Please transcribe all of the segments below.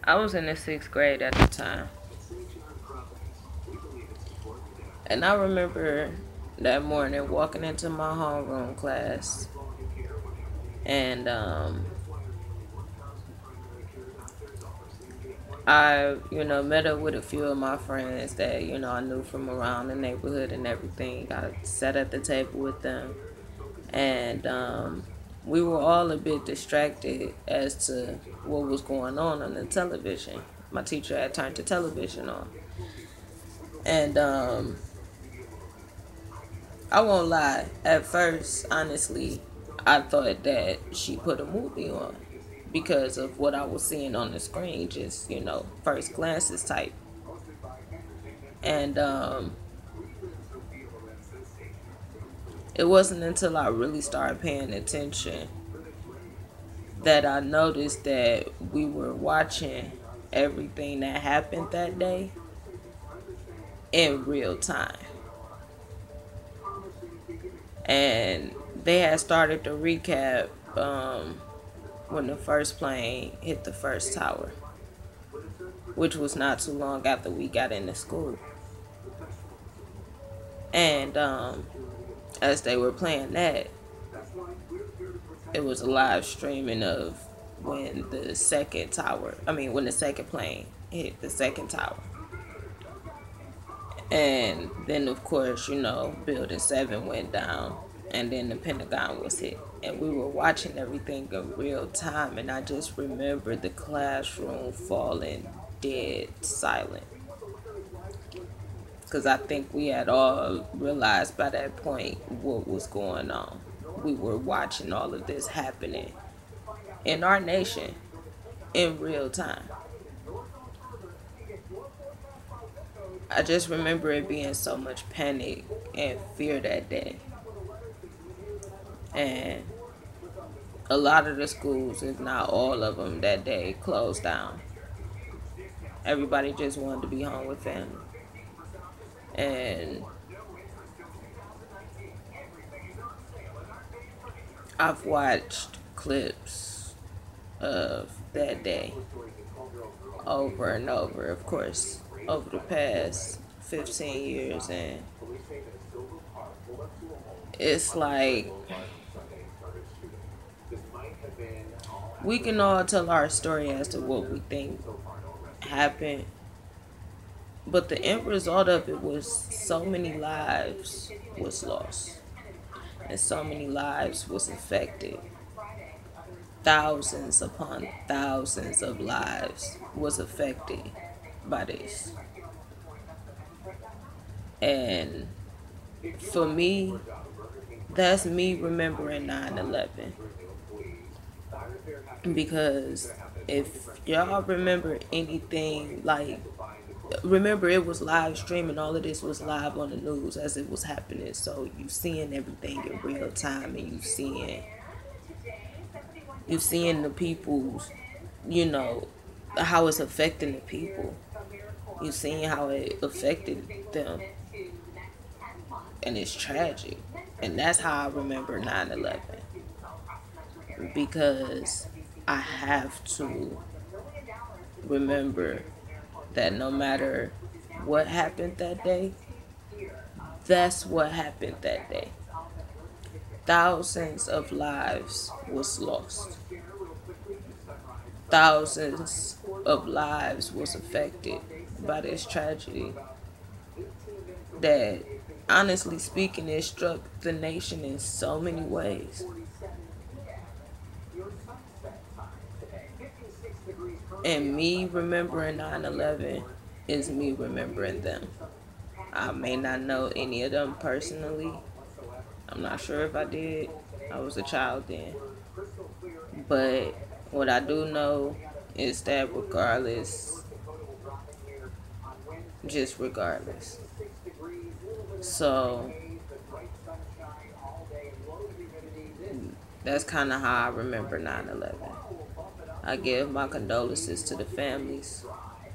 I was in the 6th grade at the time. And I remember that morning walking into my homeroom class and I, met up with a few of my friends that, I knew from around the neighborhood and everything. I sat at the table with them and we were all a bit distracted as to what was going on the television. My teacher had turned the television on. And I won't lie, at first, honestly, I thought that she put a movie on because of what I was seeing on the screen, just, first glances type. And it wasn't until I really started paying attention that I noticed that we were watching everything that happened that day in real time. And they had started to recap when the first plane hit the first tower, which was not too long after we got into school. And as they were playing that, it was a live streaming of when the when the second plane hit the second tower. And then, of course, Building 7 went down, and then the Pentagon was hit. And we were watching everything in real time, and I just remember the classroom falling dead silent. Because I think we had all realized by that point what was going on. We were watching all of this happening in our nation in real time. I just remember it being so much panic and fear that day. And a lot of the schools, if not all of them, that day closed down. Everybody just wanted to be home with family. And I've watched clips of that day over and over, of course, over the past 15 years. And it's like we can all tell our story as to what we think happened, but the end result of it was so many lives was lost and so many lives was affected. Thousands upon thousands of lives was affected by this. And for me, that's me remembering 9/11. Because if y'all remember anything, like, remember it was live streaming, all of this was live on the news as it was happening. So you seeing everything in real time, and you seeing the people's, how it's affecting the people. You seeing how it affected them, and it's tragic. And that's how I remember 9/11, because I have to remember that no matter what happened that day, that's what happened that day. Thousands of lives was lost. Thousands of lives was affected by this tragedy that, honestly speaking, it struck the nation in so many ways. And me remembering 9/11 is me remembering them. I may not know any of them personally. I'm not sure if I did. I was a child then. But what I do know is that regardless, just regardless. So that's kind of how I remember 9/11. I give my condolences to the families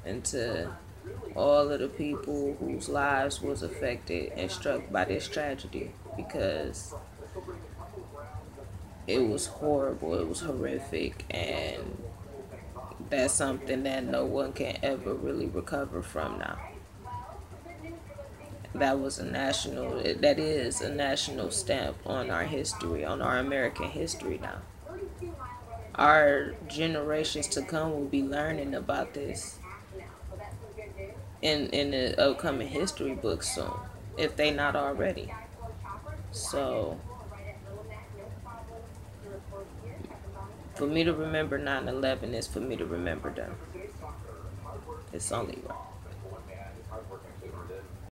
and to all of the people whose lives was affected and struck by this tragedy, because it was horrible, it was horrific, and That's something that no one can ever really recover from now. That is a national stamp on our history, on our American history now. Our generations to come will be learning about this in the upcoming history books soon, if they not already. So for me to remember 9/11 is for me to remember them. It's only right.